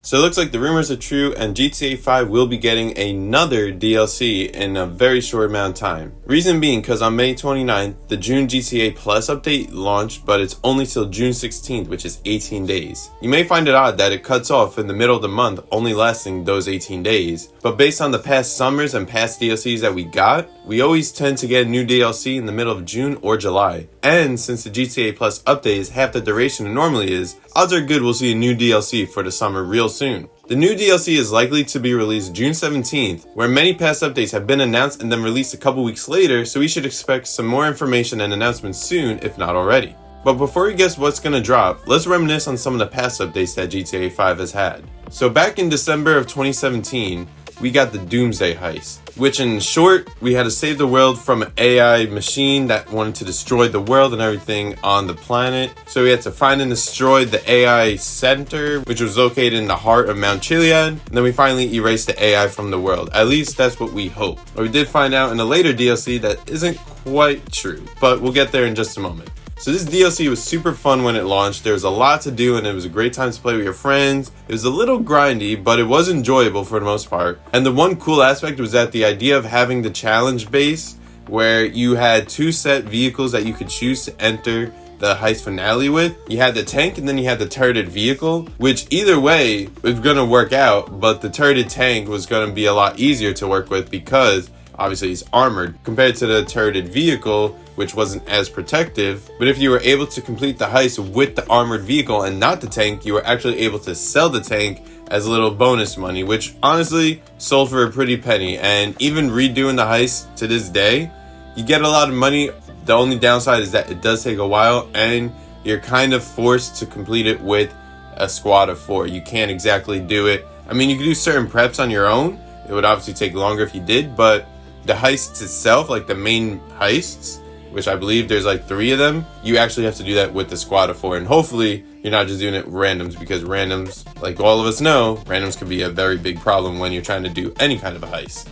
So it looks like the rumors are true and GTA 5 will be getting another DLC in a very short amount of time. Reason being because on May 29th, the June GTA Plus update launched, but it's only till June 16th, which is 18 days. You may find it odd that it cuts off in the middle of the month, only lasting those 18 days, but based on the past summers and past DLCs that we got, we always tend to get a new DLC in the middle of June or July. And since the GTA Plus update is half the duration it normally is, odds are good we'll see a new DLC for the summer real soon. The new DLC is likely to be released June 17th, where many past updates have been announced and then released a couple weeks later, so we should expect some more information and announcements soon, if not already. But before we guess what's gonna drop, let's reminisce on some of the past updates that GTA 5 has had. So back in December of 2017, we got the Doomsday Heist, which in short, we had to save the world from an AI machine that wanted to destroy the world and everything on the planet. So we had to find and destroy the AI center, which was located in the heart of Mount Chiliad, and then we finally erased the AI from the world. At least that's what we hope. But we did find out in a later DLC that isn't quite true, but we'll get there in just a moment. So this DLC was super fun when it launched. There was a lot to do and it was a great time to play with your friends. It was a little grindy, but it was enjoyable for the most part. And the one cool aspect was that the idea of having the challenge base where you had two set vehicles that you could choose to enter the heist finale with. You had the tank and then you had the turreted vehicle, which either way was going to work out, but the turreted tank was going to be a lot easier to work with because obviously it's armored compared to the turreted vehicle, which wasn't as protective. But if you were able to complete the heist with the armored vehicle and not the tank, you were actually able to sell the tank as a little bonus money, which honestly sold for a pretty penny. And even redoing the heist to this day, you get a lot of money. The only downside is that it does take a while and you're kind of forced to complete it with a squad of 4. You can't exactly do it. I mean, you can do certain preps on your own. It would obviously take longer if you did, but the heists itself, like the main heists, which I believe there's like 3 of them, you actually have to do that with the squad of 4. And hopefully you're not just doing it randoms, because randoms, like all of us know, randoms can be a very big problem when you're trying to do any kind of a heist.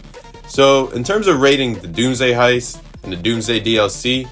So in terms of rating the Doomsday Heist and the Doomsday DLC,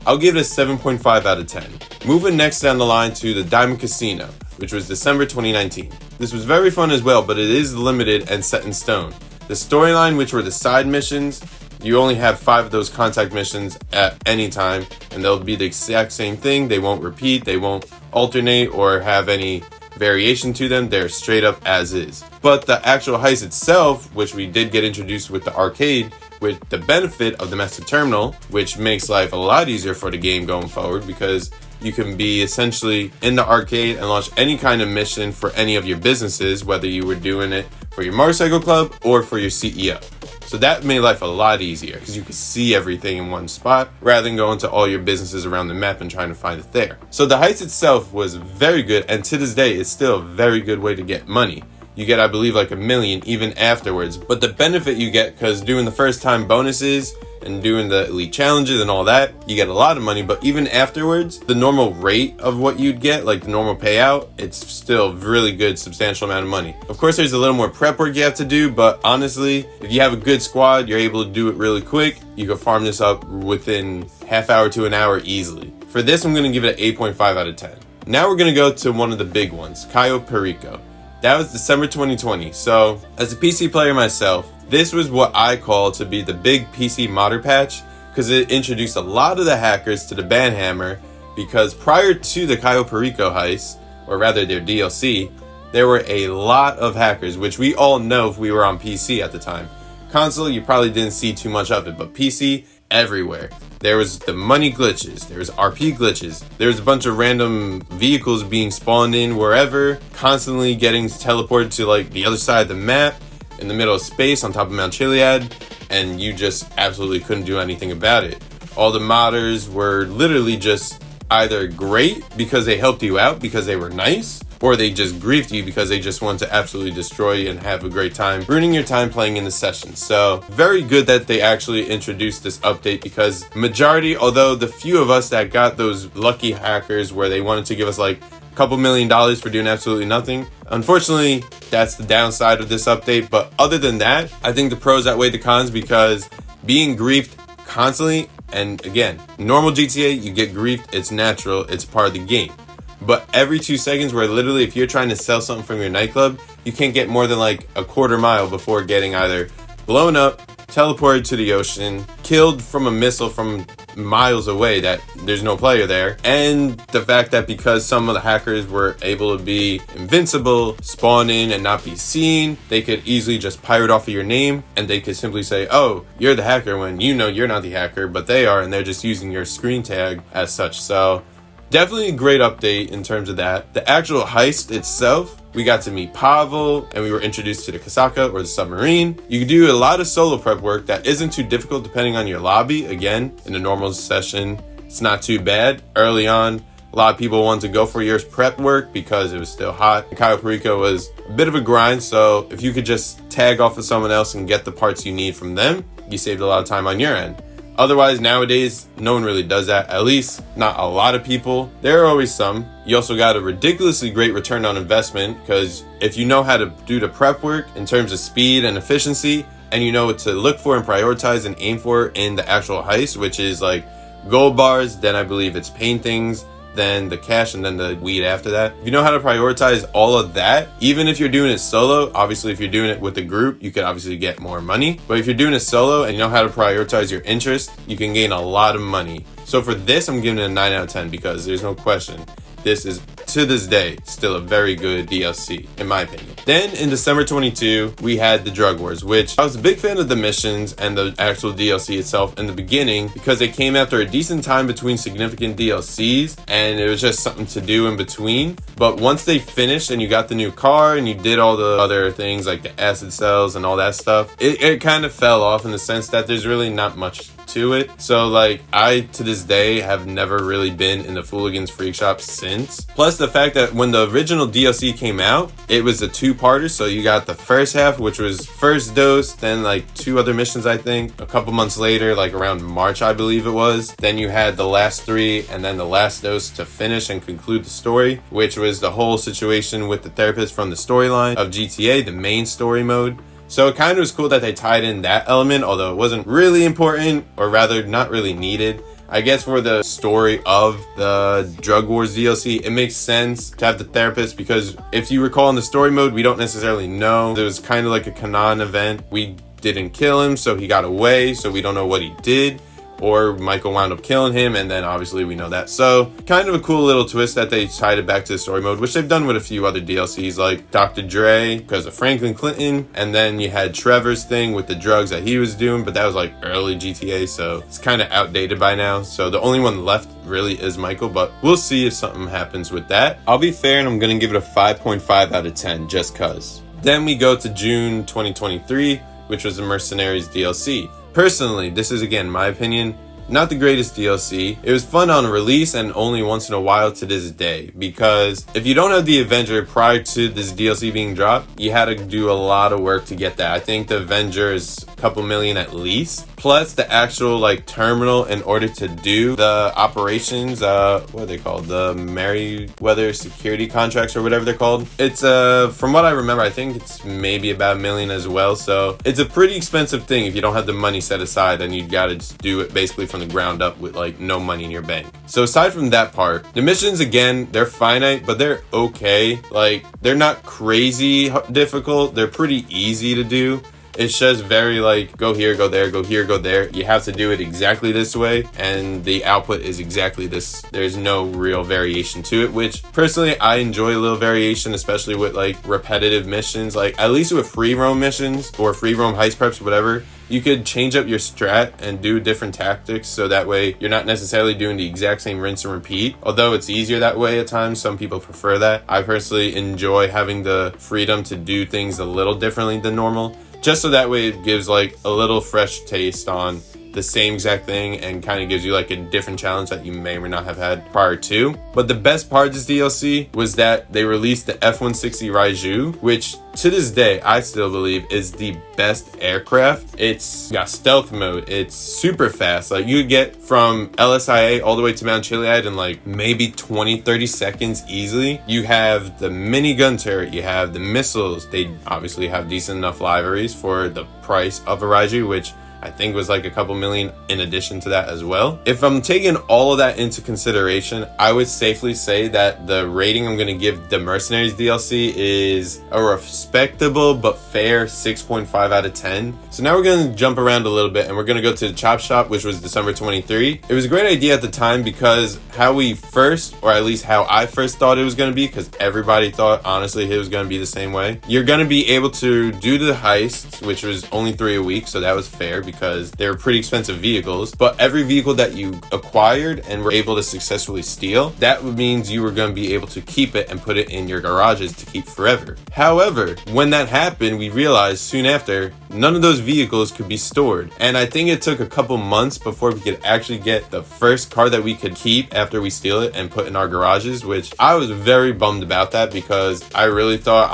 I'll give it a 7.5 out of 10. Moving next down the line to the Diamond Casino, which was December 2019. This was very fun as well, but it is limited and set in stone. The storyline, which were the side missions, you only have 5 of those contact missions at any time, and they'll be the exact same thing. They won't repeat, they won't alternate or have any variation to them. They're straight up as is. But the actual heist itself, which we did get introduced with the arcade, with the benefit of the master terminal, which makes life a lot easier for the game going forward, because you can be essentially in the arcade and launch any kind of mission for any of your businesses, whether you were doing it for your motorcycle club or for your CEO. So that made life a lot easier because you could see everything in one spot rather than going to all your businesses around the map and trying to find it there. So the heist itself was very good, and to this day it's still a very good way to get money. You get, I believe, like $1 million even afterwards. But the benefit you get, because doing the first time bonuses and doing the elite challenges and all that, you get a lot of money. But even afterwards, the normal rate of what you'd get, like the normal payout, it's still really good, substantial amount of money. Of course, there's a little more prep work you have to do, but honestly, if you have a good squad, you're able to do it really quick. You can farm this up within half hour to an hour easily. For this, I'm going to give it an 8.5 out of 10. Now we're going to go to one of the big ones, Cayo Perico. That was December 2020. So as a PC player myself, this was what I call to be the big PC modder patch, because it introduced a lot of the hackers to the banhammer. Because prior to the Cayo Perico heist, or rather their DLC, there were a lot of hackers, which we all know if we were on PC at the time. Console, you probably didn't see too much of it, but PC, everywhere. There was the money glitches, there was RP glitches, there was a bunch of random vehicles being spawned in wherever, constantly getting teleported to like the other side of the map, in the middle of space on top of Mount Chiliad, and you just absolutely couldn't do anything about it. All the modders were literally just either great because they helped you out because they were nice, or they just griefed you because they just want to absolutely destroy you and have a great time, ruining your time playing in the session. So very good that they actually introduced this update, because majority, although the few of us that got those lucky hackers where they wanted to give us like a couple $1 million for doing absolutely nothing, unfortunately that's the downside of this update. But other than that, I think the pros outweigh the cons, because being griefed constantly, and again, normal GTA, you get griefed, it's natural, it's part of the game. But every 2 seconds, where literally if you're trying to sell something from your nightclub, you can't get more than like a quarter mile before getting either blown up, teleported to the ocean, killed from a missile from miles away that there's no player there, and the fact that because some of the hackers were able to be invincible, spawn in and not be seen, they could easily just pirate off of your name, and they could simply say, oh, you're the hacker, when you know you're not the hacker, but they are, and they're just using your screen tag as such. So definitely a great update in terms of that. The actual heist itself, we got to meet Pavel, and we were introduced to the Kasaka, or the submarine. You can do a lot of solo prep work that isn't too difficult depending on your lobby. Again, in a normal session, it's not too bad. Early on, a lot of people wanted to go for your prep work because it was still hot. Cayo Perico was a bit of a grind, so if you could just tag off of someone else and get the parts you need from them, you saved a lot of time on your end. Otherwise, nowadays, no one really does that. At least, not a lot of people. There are always some. You also got a ridiculously great return on investment, because if you know how to do the prep work in terms of speed and efficiency, and you know what to look for and prioritize and aim for in the actual heist, which is like gold bars, then I believe it's paintings, then the cash, and then the weed after that. If you know how to prioritize all of that, even if you're doing it solo, obviously if you're doing it with a group, you could obviously get more money. But if you're doing it solo and you know how to prioritize your interests, you can gain a lot of money. So for this, I'm giving it a 9 out of 10 because there's no question. This is, to this day, still a very good DLC, in my opinion. Then, in December 22, we had the Drug Wars, which I was a big fan of the missions and the actual DLC itself in the beginning because it came after a decent time between significant DLCs, and it was just something to do in between. But once they finished and you got the new car and you did all the other things like the acid cells and all that stuff, it kind of fell off in the sense that there's really not much to it. So like, I to this day have never really been in the Fooligans Freak Shop since. Plus the fact that when the original DLC came out, it was a two-parter. So you got the first half, which was first dose, then like 2 other missions, I think. A couple months later, like around March, I believe it was. Then you had the last 3 and then the last dose to finish and conclude the story, which was the whole situation with the therapist from the storyline of GTA, the main story mode. So it kind of was cool that they tied in that element, although it wasn't really important, or rather not really needed. I guess for the story of the Drug Wars DLC, it makes sense to have the therapist because if you recall in the story mode, we don't necessarily know. It was kind of like a canon event. We didn't kill him, so he got away, so we don't know what he did. Or Michael wound up killing him, and then obviously we know that. So kind of a cool little twist that they tied it back to the story mode, which they've done with a few other DLCs like Dr. Dre because of Franklin Clinton, and then you had Trevor's thing with the drugs that he was doing, but that was like early GTA, so it's kind of outdated by now. So the only one left really is Michael, but we'll see if something happens with that. I'll be fair and I'm gonna give it a 5.5 out of 10 just cuz. Then we go to June 2023, which was the Mercenaries DLC. Personally, this is again my opinion, not the greatest DLC. It was fun on release and only once in a while to this day, because if you don't have the Avenger prior to this DLC being dropped, you had to do a lot of work to get that. I think the Avenger is a couple million at least, plus the actual like terminal in order to do the operations, what are they called? The Merryweather security contracts or whatever they're called. It's from what I remember, I think it's maybe about $1 million as well. So it's a pretty expensive thing if you don't have the money set aside, and you gotta just do it basically from the ground up with like no money in your bank. So aside from that part, the missions again, they're finite, but they're okay. Like, they're not crazy difficult. They're pretty easy to do. It's just very like, go here, go there, go here, go there. You have to do it exactly this way, and the output is exactly this. There's no real variation to it, which personally I enjoy a little variation, especially with like repetitive missions. Like, at least with free roam missions or free roam heist preps, whatever, you could change up your strat and do different tactics, so that way you're not necessarily doing the exact same rinse and repeat. Although it's easier that way at times, some people prefer that. I personally enjoy having the freedom to do things a little differently than normal, just so that way it gives like a little fresh taste on the same exact thing and kind of gives you like a different challenge that you may or may not have had prior to. But the best part of this DLC was that they released the F-160 Raiju, which to this day I still believe is the best aircraft. It's got stealth mode, it's super fast. Like, you get from LSIA all the way to Mount Chiliad in like maybe 20-30 seconds easily. You have the minigun turret, you have the missiles. They obviously have decent enough liveries for the price of a Raiju, which I think was like a couple million in addition to that as well. If I'm taking all of that into consideration, I would safely say that the rating I'm going to give the Mercenaries DLC is a respectable but fair 6.5 out of 10. So now we're going to jump around a little bit and we're going to go to the Chop Shop, which was December 23. It was a great idea at the time because how we first, or at least how I first thought it was going to be, because everybody thought honestly it was going to be the same way. You're going to be able to do the heists, which was only 3 a week, so that was fair because they were pretty expensive vehicles. But every vehicle that you acquired and were able to successfully steal, that means you were going to be able to keep it and put it in your garages to keep forever. However, when that happened, we realized soon after none of those vehicles could be stored, and I think it took a couple months before we could actually get the first car that we could keep after we steal it and put in our garages, which I was very bummed about that because I really thought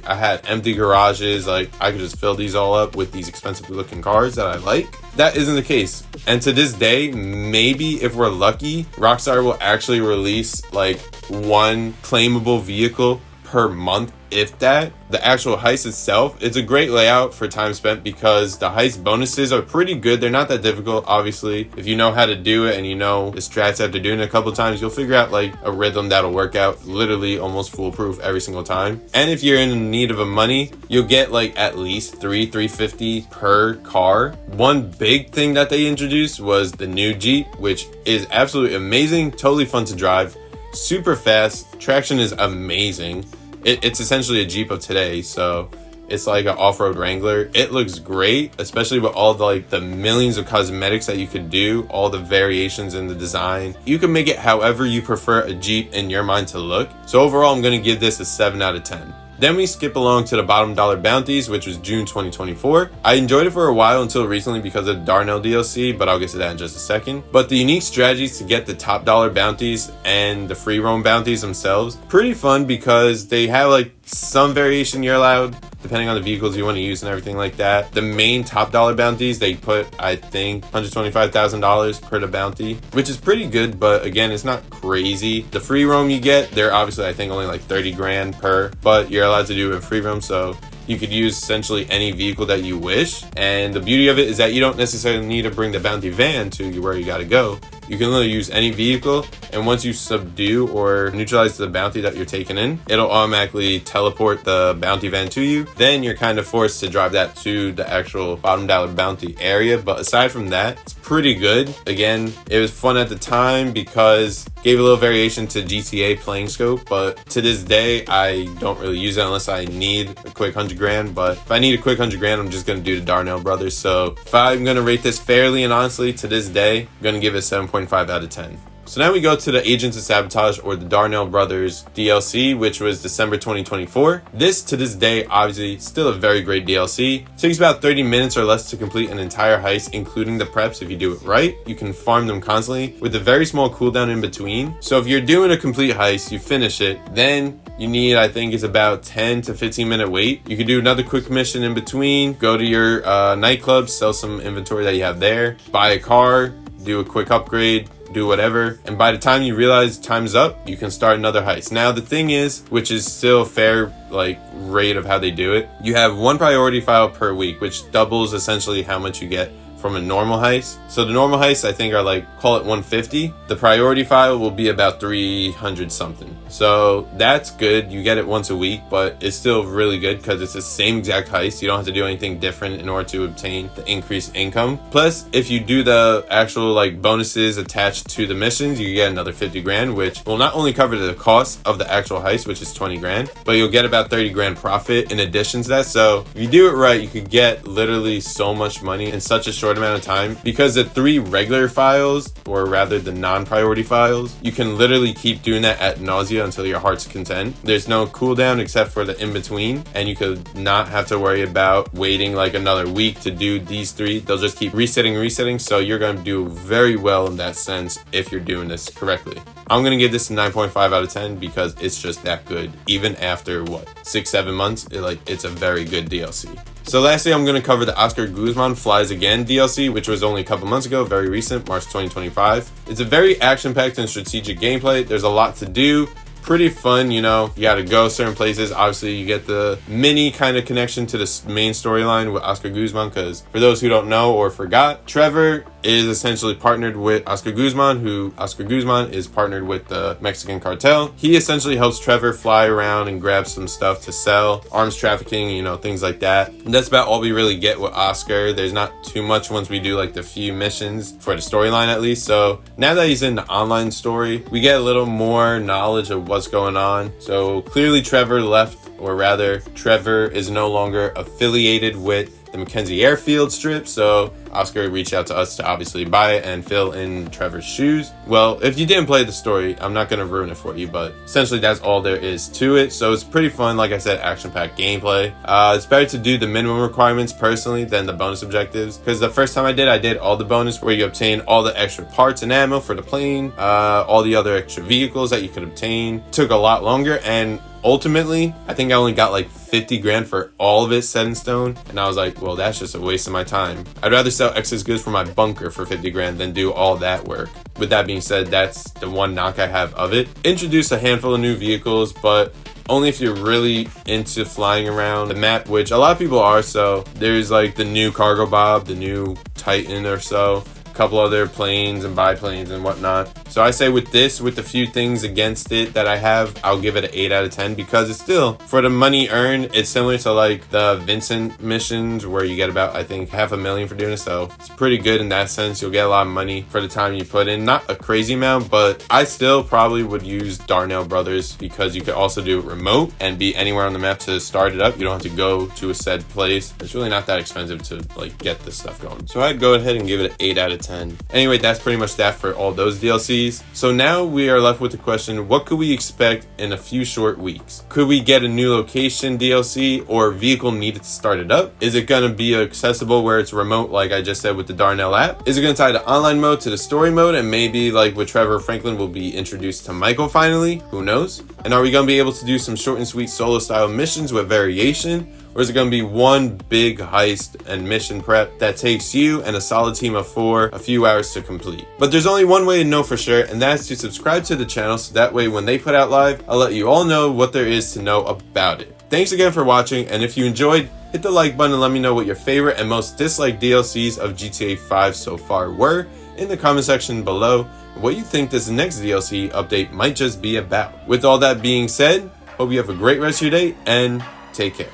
I had empty garages, like I could just fill these all up with these expensive looking cars that I like. That isn't the case. And to this day, maybe if we're lucky, Rockstar will actually release like one claimable vehicle per month, if that. The actual heist itself, it's a great layout for time spent because the heist bonuses are pretty good. They're not that difficult, obviously. If you know how to do it and you know the strats after doing it a couple times, you'll figure out like a rhythm that'll work out literally almost foolproof every single time. And if you're in need of a money, you'll get like at least $350 per car. One big thing that they introduced was the new Jeep, which is absolutely amazing, totally fun to drive, super fast, traction is amazing. It's essentially a Jeep of today, so it's like an off-road Wrangler. It looks great, especially with all the millions of cosmetics that you could do, all the variations in the design. You can make it however you prefer a Jeep in your mind to look. So overall, I'm going to give this a 7 out of 10. Then we skip along to the bottom dollar bounties, which was June 2024. I enjoyed it for a while until recently because of Darnell DLC, but I'll get to that in just a second. But the unique strategies to get the top dollar bounties and the free roam bounties themselves, pretty fun because they have like some variation you're allowed depending on the vehicles you want to use and everything like that. The main top dollar bounties, they put, I think, $125,000 per the bounty, which is pretty good, but again, it's not crazy. The free roam you get, they're obviously, I think, only like 30 grand per, but you're allowed to do it in free roam, so you could use essentially any vehicle that you wish. And the beauty of it is that you don't necessarily need to bring the bounty van to where you got to go. You can literally use any vehicle, and once you subdue or neutralize the bounty that you're taking in, it'll automatically teleport the bounty van to you. Then you're kind of forced to drive that to the actual bottom dollar bounty area. But aside from that, it's pretty good. Again, it was fun at the time because it gave a little variation to GTA playing scope, but to this day, I don't really use it unless I need a quick 100 grand. But if I need a quick 100 grand, I'm just going to do the Darnell Brothers. So if I'm going to rate this fairly and honestly, to this day, I'm going to give it 7.5 out of 10. So now we go to the Agents of Sabotage or the Darnell Brothers DLC, which was December 2024. This, to this day, obviously still a very great DLC. It takes about 30 minutes or less to complete an entire heist, including the preps. If you do it right, you can farm them constantly with a very small cooldown in between. So if you're doing a complete heist, you finish it, then you need, I think it's about 10 to 15 minute wait. You can do another quick mission in between, go to your nightclub, sell some inventory that you have there, buy a car, do a quick upgrade, do whatever, and by the time you realize time's up, you can start another heist. Now the thing is, which is still fair like rate of how they do it, you have one priority file per week, which doubles essentially how much you get from a normal heist. So the normal heists, I think, are like, call it 150. The priority file will be about 300 something. So that's good. You get it once a week, but it's still really good because it's the same exact heist. You don't have to do anything different in order to obtain the increased income. Plus, if you do the actual like bonuses attached to the missions, you get another 50 grand, which will not only cover the cost of the actual heist, which is 20 grand, but you'll get about 30 grand profit in addition to that. So if you do it right, you could get literally so much money in such a short amount of time, because the 3 regular files, or rather the non-priority files, you can literally keep doing that ad nausea until your heart's content. There's no cooldown except for the in-between, and you could not have to worry about waiting like another week to do these 3. They'll just keep resetting, so you're going to do very well in that sense if you're doing this correctly. I'm going to give this a 9.5 out of 10 because it's just that good. Even after, 6-7 months, it's a very good DLC. So lastly, I'm going to cover the Oscar Guzman Flies Again DLC, which was only a couple months ago, very recent, March 2025. It's a very action-packed and strategic gameplay. There's a lot to do. pretty fun, you know. You gotta go certain places. Obviously, you get the mini kind of connection to the main storyline with Oscar Guzman, because for those who don't know or forgot, Trevor is essentially partnered with Oscar Guzman, who Oscar Guzman is partnered with the Mexican cartel. He essentially helps Trevor fly around and grab some stuff to sell, arms trafficking, you know, things like that. And that's about all we really get with Oscar. There's not too much once we do like the few missions for the storyline at least. So now that he's in the online story, we get a little more knowledge of what's going on. So clearly Trevor left, or rather Trevor is no longer affiliated with the Mackenzie Airfield strip, so Oscar reached out to us to obviously buy it and fill in Trevor's shoes. Well, if you didn't play the story, I'm not going to ruin it for you, but essentially that's all there is to it. So it's pretty fun, like I said, action-packed gameplay. It's better to do the minimum requirements personally than the bonus objectives, because the first time I did all the bonus where you obtain all the extra parts and ammo for the plane, all the other extra vehicles that you could obtain. It took a lot longer, and ultimately, I think I only got like 50 grand for all of it set in stone. And I was like, well, that's just a waste of my time. I'd rather sell excess goods for my bunker for 50 grand than do all that work. With that being said, that's the one knock I have of it. Introduce a handful of new vehicles, but only if you're really into flying around the map, which a lot of people are. So there's like the new Cargo Bob, the new Titan or so, couple other planes and biplanes and whatnot. So I say with this, with the few things against it that I have, I'll give it an 8 out of 10, because it's still, for the money earned, it's similar to like the Vincent missions where you get about, I think, $500,000 for doing it. So it's pretty good in that sense. You'll get a lot of money for the time you put in. Not a crazy amount, but I still probably would use Darnell Brothers, because you could also do it remote and be anywhere on the map to start it up. You don't have to go to a said place. It's really not that expensive to like get this stuff going. So I'd go ahead and give it an 8 out of 10. Anyway, that's pretty much that for all those DLCs. So now we are left with the question, what could we expect in a few short weeks? Could we get a new location DLC or vehicle needed to start it up? Is it going to be accessible where it's remote, like I just said with the Darnell app? Is it going to tie the online mode to the story mode, and maybe like with Trevor Franklin will be introduced to Michael finally? Who knows? And are we going to be able to do some short and sweet solo style missions with variation? Or is it going to be one big heist and mission prep that takes you and a solid team of 4 a few hours to complete? But there's only one way to know for sure, and that's to subscribe to the channel, so that way when they put out live, I'll let you all know what there is to know about it. Thanks again for watching, and if you enjoyed, hit the like button and let me know what your favorite and most disliked DLCs of GTA 5 so far were in the comment section below, and what you think this next DLC update might just be about. With all that being said, hope you have a great rest of your day, and take care.